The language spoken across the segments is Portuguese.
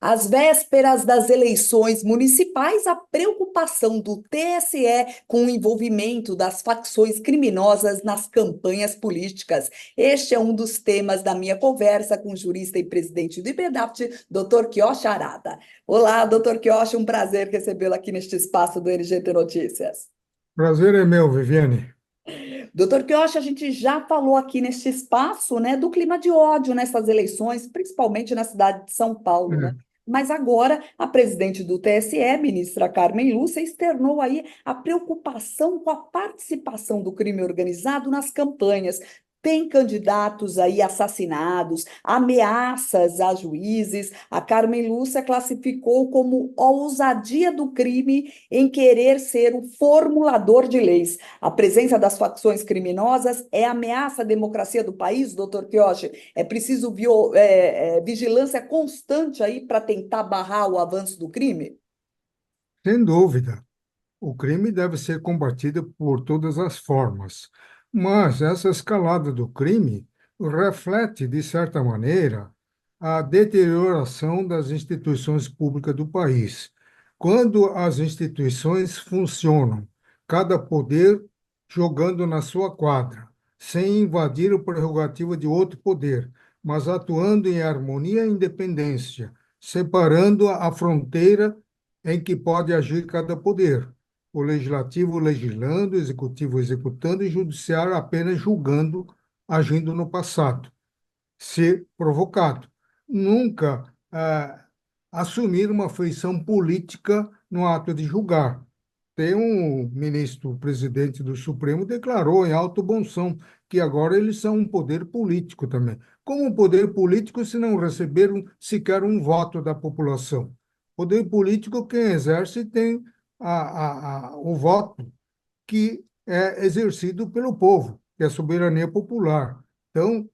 Às vésperas das eleições municipais, a preocupação do TSE com o envolvimento das facções criminosas nas campanhas políticas. Este é um dos temas da minha conversa com o jurista e presidente do IBDAPT, Dr. Quioche Arada. Olá, Dr. Quioche, um prazer recebê-lo aqui neste espaço do NGT Notícias. Prazer é meu, Viviane. Doutor Quioche, a gente já falou aqui neste espaço, né, do clima de ódio nessas eleições, principalmente na cidade de São Paulo, né? É, Mas agora a presidente do TSE, ministra Carmen Lúcia, externou aí a preocupação com a participação do crime organizado nas campanhas. Tem candidatos aí assassinados, ameaças a juízes. A Carmen Lúcia classificou como ousadia do crime em querer ser o formulador de leis. A presença das facções criminosas é ameaça à democracia do país, doutor Quioche? É preciso vigilância constante aí para tentar barrar o avanço do crime? sem dúvida, o crime deve ser combatido por todas as formas, mas essa escalada do crime reflete, de certa maneira, a deterioração das instituições públicas do país. Quando as instituições funcionam, cada poder jogando na sua quadra, sem invadir o prerrogativo de outro poder, mas atuando em harmonia e independência, separando a fronteira em que pode agir cada poder. O legislativo legislando, o executivo executando e o judiciário apenas julgando, agindo no passado, se provocado. Nunca assumir uma feição política no ato de julgar. Tem um ministro, presidente do Supremo, declarou em alto bom som que agora eles são um poder político também. Como um poder político se não receberam sequer um voto da população? Poder político, quem exerce tem o voto que é exercido pelo povo, que é a soberania popular. Então,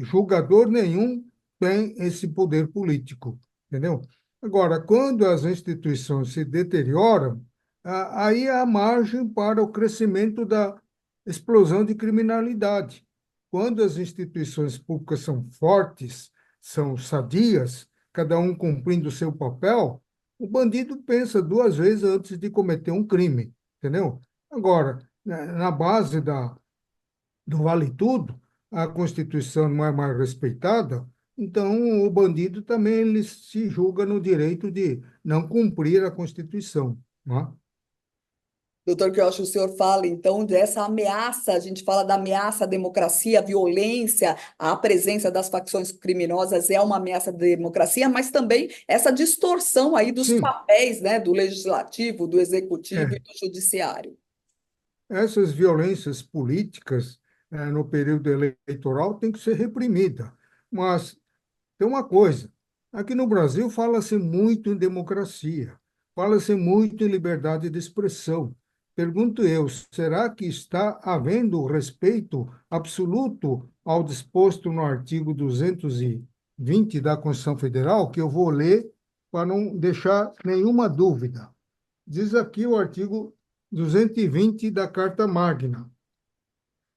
julgador nenhum tem esse poder político, entendeu? Agora, quando as instituições se deterioram, aí há margem para o crescimento da explosão de criminalidade. Quando as instituições públicas são fortes, são sadias, cada um cumprindo o seu papel, o bandido pensa duas vezes antes de cometer um crime, entendeu? Agora, na base do vale tudo, a Constituição não é mais respeitada, então o bandido também ele se julga no direito de não cumprir a Constituição, não é? Doutor Quioche, o senhor fala então dessa ameaça, a gente fala da ameaça à democracia, à violência, à presença das facções criminosas é uma ameaça à democracia, mas também essa distorção aí dos Sim, papéis, né, do legislativo, do executivo e é. do judiciário. Essas violências políticas, no período eleitoral têm que ser reprimidas. Mas tem uma coisa, aqui no Brasil fala-se muito em democracia, fala-se muito em liberdade de expressão. Pergunto eu, será que está havendo respeito absoluto ao disposto no artigo 220 da Constituição Federal, que eu vou ler para não deixar nenhuma dúvida? Diz aqui o artigo 220 da Carta Magna: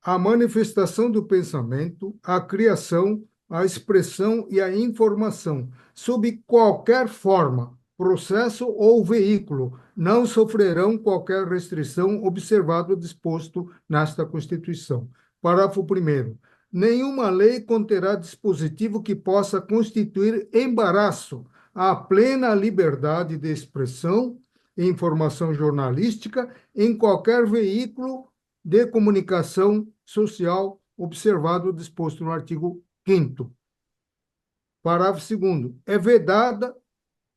a manifestação do pensamento, a criação, a expressão e a informação, sob qualquer forma, processo ou veículo, não sofrerão qualquer restrição observado o disposto nesta Constituição. Parágrafo primeiro. Nenhuma lei conterá dispositivo que possa constituir embaraço à plena liberdade de expressão e informação jornalística em qualquer veículo de comunicação social, observado o disposto no artigo 5º. Parágrafo 2º. É vedada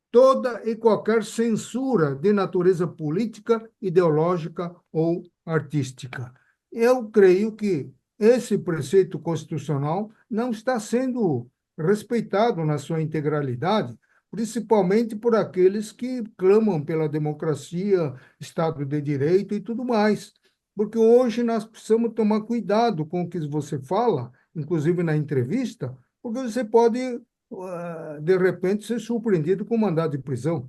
toda e qualquer censura de natureza política, ideológica ou artística. Eu creio que esse preceito constitucional não está sendo respeitado na sua integralidade, principalmente por aqueles que clamam pela democracia, Estado de Direito e tudo mais. Porque hoje nós precisamos tomar cuidado com o que você fala, inclusive na entrevista, porque você pode de repente ser surpreendido com mandado de prisão.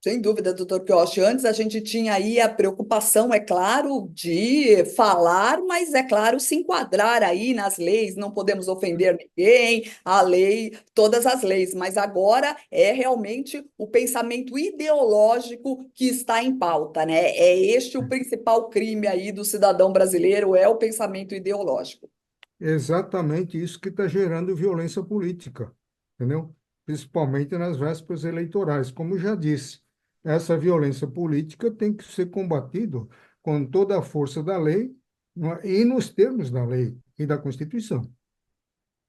Sem dúvida, doutor Pioche. Antes a gente tinha aí a preocupação, é claro, de falar, mas é claro, se enquadrar aí nas leis, não podemos ofender ninguém, a lei, todas as leis, mas agora é realmente o pensamento ideológico que está em pauta, né? É este o principal crime aí do cidadão brasileiro, é o pensamento ideológico. Exatamente isso que está gerando violência política, entendeu? Principalmente nas vésperas eleitorais. Como já disse, essa violência política tem que ser combatida com toda a força da lei, e nos termos da lei e da Constituição.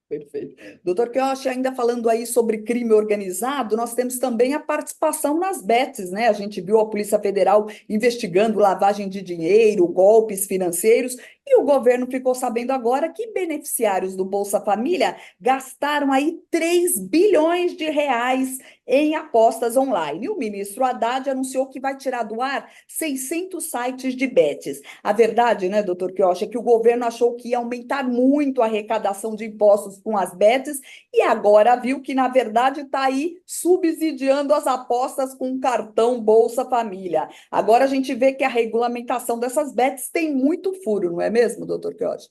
Perfeito. Doutor Quioche, ainda falando aí sobre crime organizado, nós temos também a participação nas bets, né? A gente viu a Polícia Federal investigando lavagem de dinheiro, golpes financeiros, e o governo ficou sabendo agora que beneficiários do Bolsa Família gastaram aí 3 bilhões de reais em apostas online. E o ministro Haddad anunciou que vai tirar do ar 600 sites de bets. A verdade, né, doutor Quioche, é que o governo achou que ia aumentar muito a arrecadação de impostos com as bets e agora viu que, na verdade, está aí subsidiando as apostas com o cartão Bolsa Família. Agora a gente vê que a regulamentação dessas bets tem muito furo, não é mesmo, doutor Quioche?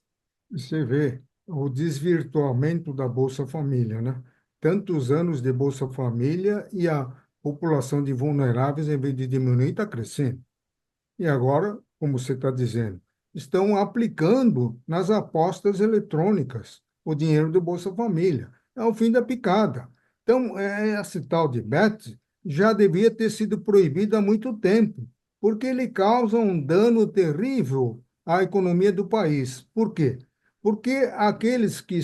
Você vê o desvirtuamento da Bolsa Família, né? Tantos anos de Bolsa Família e a população de vulneráveis, em vez de diminuir, está crescendo. E agora, como você está dizendo, estão aplicando nas apostas eletrônicas o dinheiro do Bolsa Família. É o fim da picada. Então, esse tal de BET já devia ter sido proibido há muito tempo, porque ele causa um dano terrível à economia do país. Por quê? Porque aqueles que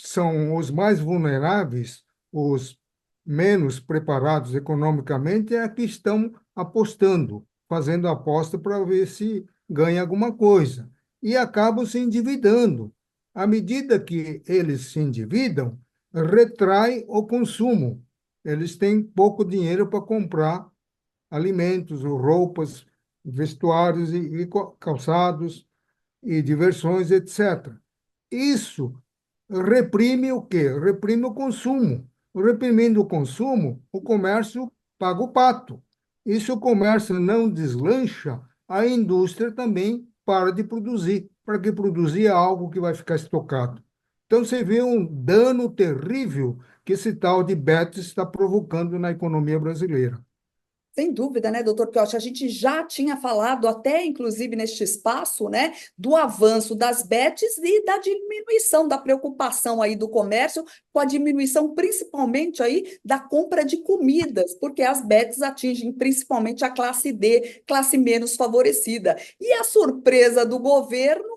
são os mais vulneráveis, os menos preparados economicamente, é que estão apostando, fazendo aposta para ver se ganha alguma coisa. E acabam se endividando. À medida que eles se endividam, retrai o consumo. Eles têm pouco dinheiro para comprar alimentos, ou roupas, vestuários e calçados e diversões, etc. Isso reprime o quê? Reprime o consumo. Reprimindo o consumo, o comércio paga o pato. E se o comércio não deslancha, a indústria também para de produzir. Para que produzir é algo que vai ficar estocado. Então você vê um dano terrível que esse tal de BETS está provocando na economia brasileira. Sem dúvida, né, doutor Pioche? A gente já tinha falado, até inclusive neste espaço, né, do avanço das bets e da diminuição da preocupação aí do comércio com a diminuição principalmente aí da compra de comidas, porque as bets atingem principalmente a classe D, classe menos favorecida. E a surpresa do governo,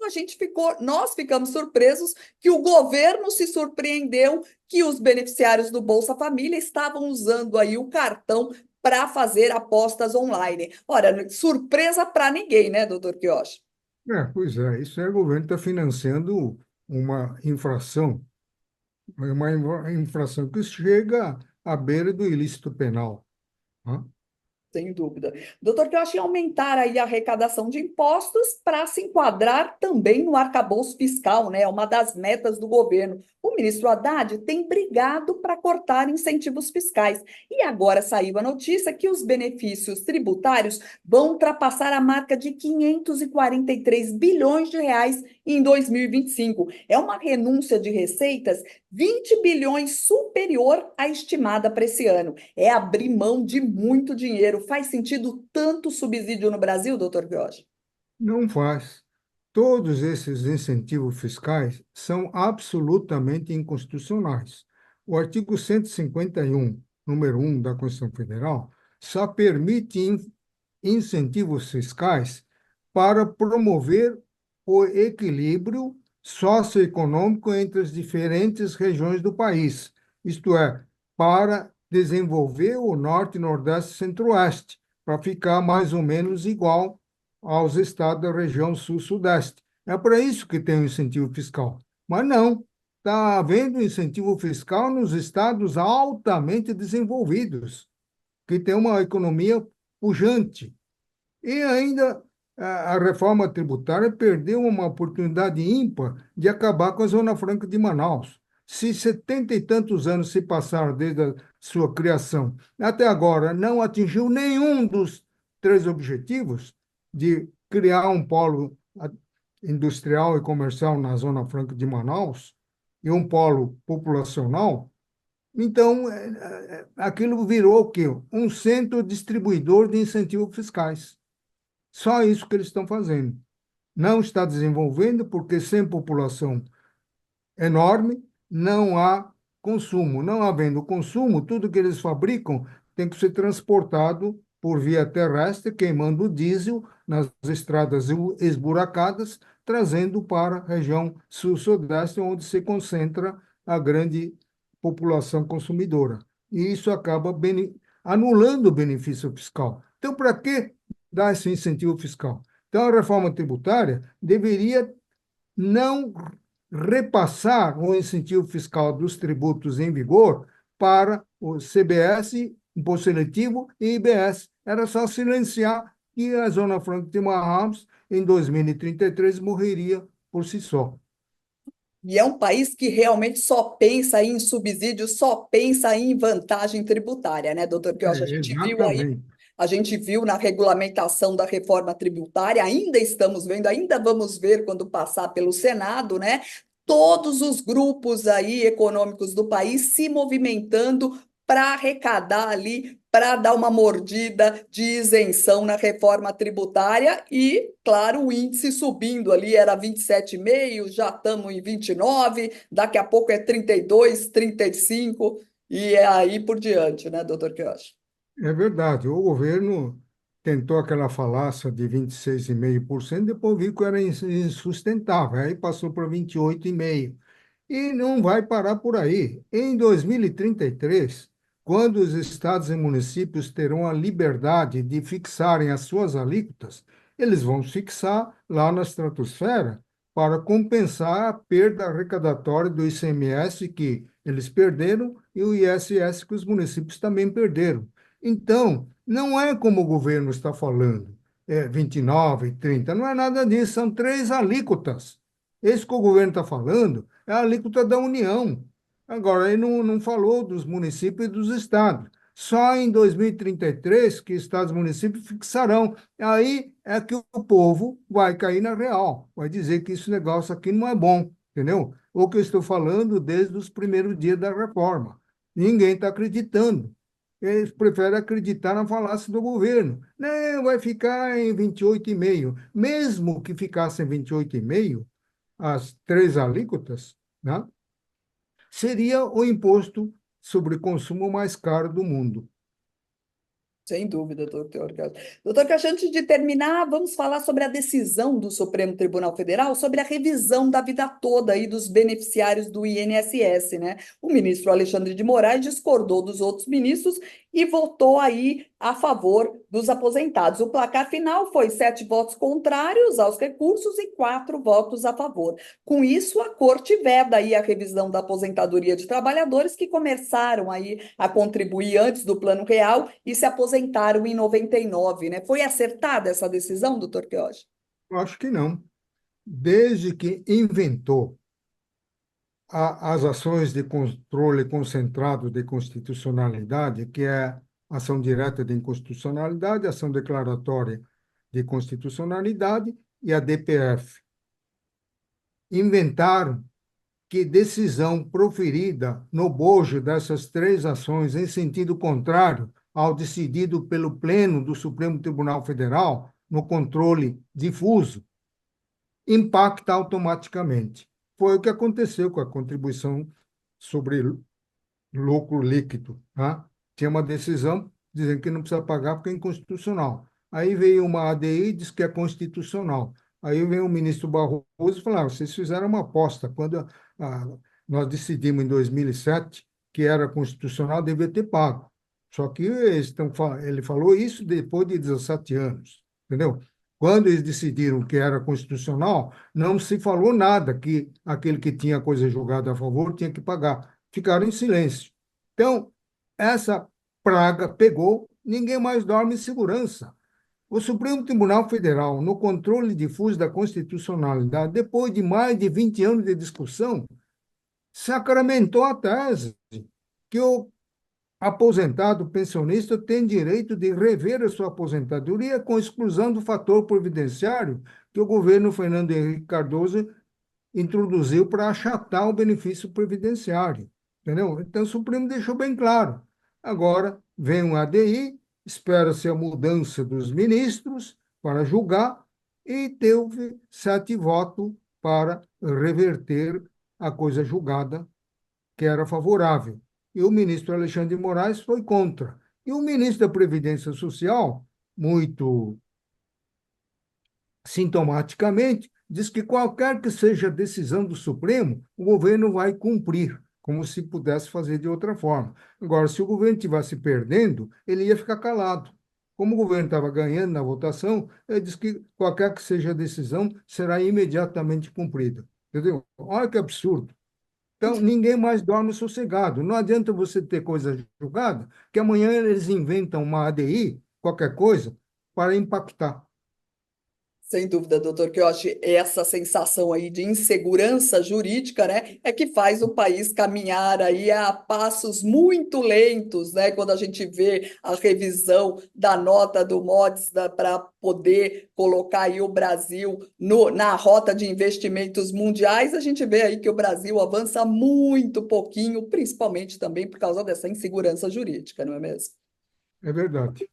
nós ficamos surpresos que o governo se surpreendeu que os beneficiários do Bolsa Família estavam usando aí o cartão para fazer apostas online. Ora, surpresa para ninguém, né, doutor Quioche? Pois é, isso é o governo está financiando uma infração, infração que chega à beira do ilícito penal, né? Sem dúvida. Doutor, que eu achei aumentar aí a arrecadação de impostos para se enquadrar também no arcabouço fiscal, né? É uma das metas do governo. O ministro Haddad tem brigado para cortar incentivos fiscais. E agora saiu a notícia que os benefícios tributários vão ultrapassar a marca de 543 bilhões de reais em 2025. É uma renúncia de receitas 20 bilhões superior à estimada para esse ano. É abrir mão de muito dinheiro. Faz sentido tanto subsídio no Brasil, doutor Quioche? Não faz. Todos esses incentivos fiscais são absolutamente inconstitucionais. O artigo 151, número 1 da Constituição Federal, só permite incentivos fiscais para promover o equilíbrio socioeconômico entre as diferentes regiões do país, isto é, para desenvolver o Norte, Nordeste e Centro-Oeste, para ficar mais ou menos igual aos estados da região Sul-Sudeste. É para isso que tem o incentivo fiscal. Mas não, está havendo incentivo fiscal nos estados altamente desenvolvidos, que têm uma economia pujante. E ainda a reforma tributária perdeu uma oportunidade ímpar de acabar com a Zona Franca de Manaus. Se 70 e tantos anos se passaram desde a sua criação. Até agora, não atingiu nenhum dos três objetivos de criar um polo industrial e comercial na Zona Franca de Manaus e um polo populacional. Então, aquilo virou o quê? Um centro distribuidor de incentivos fiscais. Só isso que eles estão fazendo. Não está desenvolvendo, porque sem população enorme, não há consumo. Não havendo consumo, tudo que eles fabricam tem que ser transportado por via terrestre, queimando diesel nas estradas esburacadas, trazendo para a região sul-sudeste, onde se concentra a grande população consumidora. E isso acaba anulando o benefício fiscal. Então, para que dar esse incentivo fiscal? Então, a reforma tributária deveria não repassar o incentivo fiscal dos tributos em vigor para o CBS, Imposto Seletivo e IBS. Era só silenciar que a Zona Franca de Manaus, em 2033, morreria por si só. E é um país que realmente só pensa em subsídio, só pensa em vantagem tributária, né, doutor Quiocha? Exatamente. A gente viu na regulamentação da reforma tributária, ainda estamos vendo, ainda vamos ver quando passar pelo Senado, né? Todos os grupos aí econômicos do país se movimentando para arrecadar ali, para dar uma mordida de isenção na reforma tributária e, claro, o índice subindo ali, era 27,5, já estamos em 29, daqui a pouco é 32, 35 e é aí por diante, né, doutor Quiocha? É verdade. O governo tentou aquela falácia de 26,5%, depois viu que era insustentável, aí passou para 28,5%. E não vai parar por aí. Em 2033, quando os estados e municípios terão a liberdade de fixarem as suas alíquotas, eles vão fixar lá na estratosfera para compensar a perda arrecadatória do ICMS que eles perderam e o ISS que os municípios também perderam. Então, não é como o governo está falando, 29, 30, não é nada disso, são três alíquotas. Esse que o governo está falando é a alíquota da União. Agora, ele não falou dos municípios e dos estados. Só em 2033 que estados e municípios fixarão. Aí é que o povo vai cair na real, vai dizer que esse negócio aqui não é bom, entendeu? O que eu estou falando desde os primeiros dias da reforma. Ninguém está acreditando. Eles preferem acreditar na falácia do governo. Não, vai ficar em 28,5. Mesmo que ficasse em 28,5, as três alíquotas, né, seria o imposto sobre consumo mais caro do mundo. Sem dúvida, doutor Castro. Doutor Castro, antes de terminar, vamos falar sobre a decisão do Supremo Tribunal Federal sobre a revisão da vida toda aí dos beneficiários do INSS, né? O ministro Alexandre de Moraes discordou dos outros ministros e votou aí a favor dos aposentados. O placar final foi 7 votos contrários aos recursos e 4 votos a favor. Com isso, a Corte veda aí a revisão da aposentadoria de trabalhadores que começaram aí a contribuir antes do Plano Real e se aposentaram em 99, né? Foi acertada essa decisão, doutor Quioche? Eu acho que não. Desde que inventou as ações de controle concentrado de constitucionalidade, que é ação direta de inconstitucionalidade, ação declaratória de constitucionalidade e a DPF, inventaram que decisão proferida no bojo dessas três ações em sentido contrário ao decidido pelo Pleno do Supremo Tribunal Federal, no controle difuso, impacta automaticamente. Foi o que aconteceu com a contribuição sobre lucro líquido. Tá? Tinha uma decisão dizendo que não precisa pagar porque é inconstitucional. Aí veio uma ADI e diz que é constitucional. Aí vem o ministro Barroso e fala: vocês fizeram uma aposta. Quando nós decidimos em 2007 que era constitucional, devia ter pago. Só que ele falou isso depois de 17 anos, entendeu? Quando eles decidiram que era constitucional, não se falou nada que aquele que tinha coisa julgada a favor tinha que pagar. Ficaram em silêncio. Então, essa praga pegou, ninguém mais dorme em segurança. O Supremo Tribunal Federal, no controle difuso da constitucionalidade, depois de mais de 20 anos de discussão, sacramentou a tese que o aposentado, pensionista, tem direito de rever a sua aposentadoria com exclusão do fator previdenciário que o governo Fernando Henrique Cardoso introduziu para achatar o benefício previdenciário, entendeu? Então, o Supremo deixou bem claro. Agora vem um ADI, espera-se a mudança dos ministros para julgar e teve 7 votos para reverter a coisa julgada, que era favorável. E o ministro Alexandre de Moraes foi contra. E o ministro da Previdência Social, muito sintomaticamente, diz que qualquer que seja a decisão do Supremo, o governo vai cumprir, como se pudesse fazer de outra forma. Agora, se o governo estivesse perdendo, ele ia ficar calado. Como o governo estava ganhando na votação, ele diz que qualquer que seja a decisão será imediatamente cumprida. Entendeu? Olha que absurdo. Então, ninguém mais dorme sossegado. Não adianta você ter coisa julgada, que amanhã eles inventam uma ADI, qualquer coisa, para impactar. Sem dúvida, doutor Quiochi, essa sensação aí de insegurança jurídica, né, é que faz o país caminhar aí a passos muito lentos, né, quando a gente vê a revisão da nota do MODES para poder colocar aí o Brasil na rota de investimentos mundiais, a gente vê aí que o Brasil avança muito pouquinho, principalmente também por causa dessa insegurança jurídica, não é mesmo? É verdade.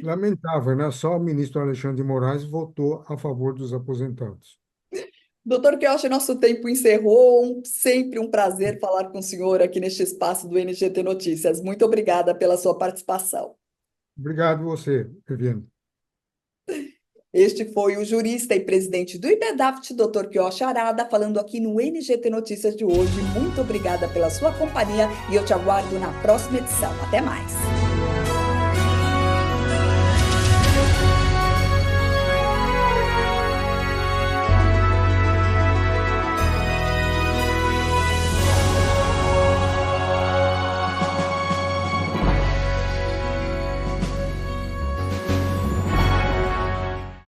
Lamentável, né? Só o ministro Alexandre de Moraes votou a favor dos aposentados. Doutor Kelch, nosso tempo encerrou. Sempre um prazer falar com o senhor aqui neste espaço do NGT Notícias. Muito obrigada pela sua participação. Obrigado você, Viviane. Este foi o jurista e presidente do IBEDAFT, Dr. Quioch Arada, falando aqui no NGT Notícias de hoje. Muito obrigada pela sua companhia e eu te aguardo na próxima edição. Até mais.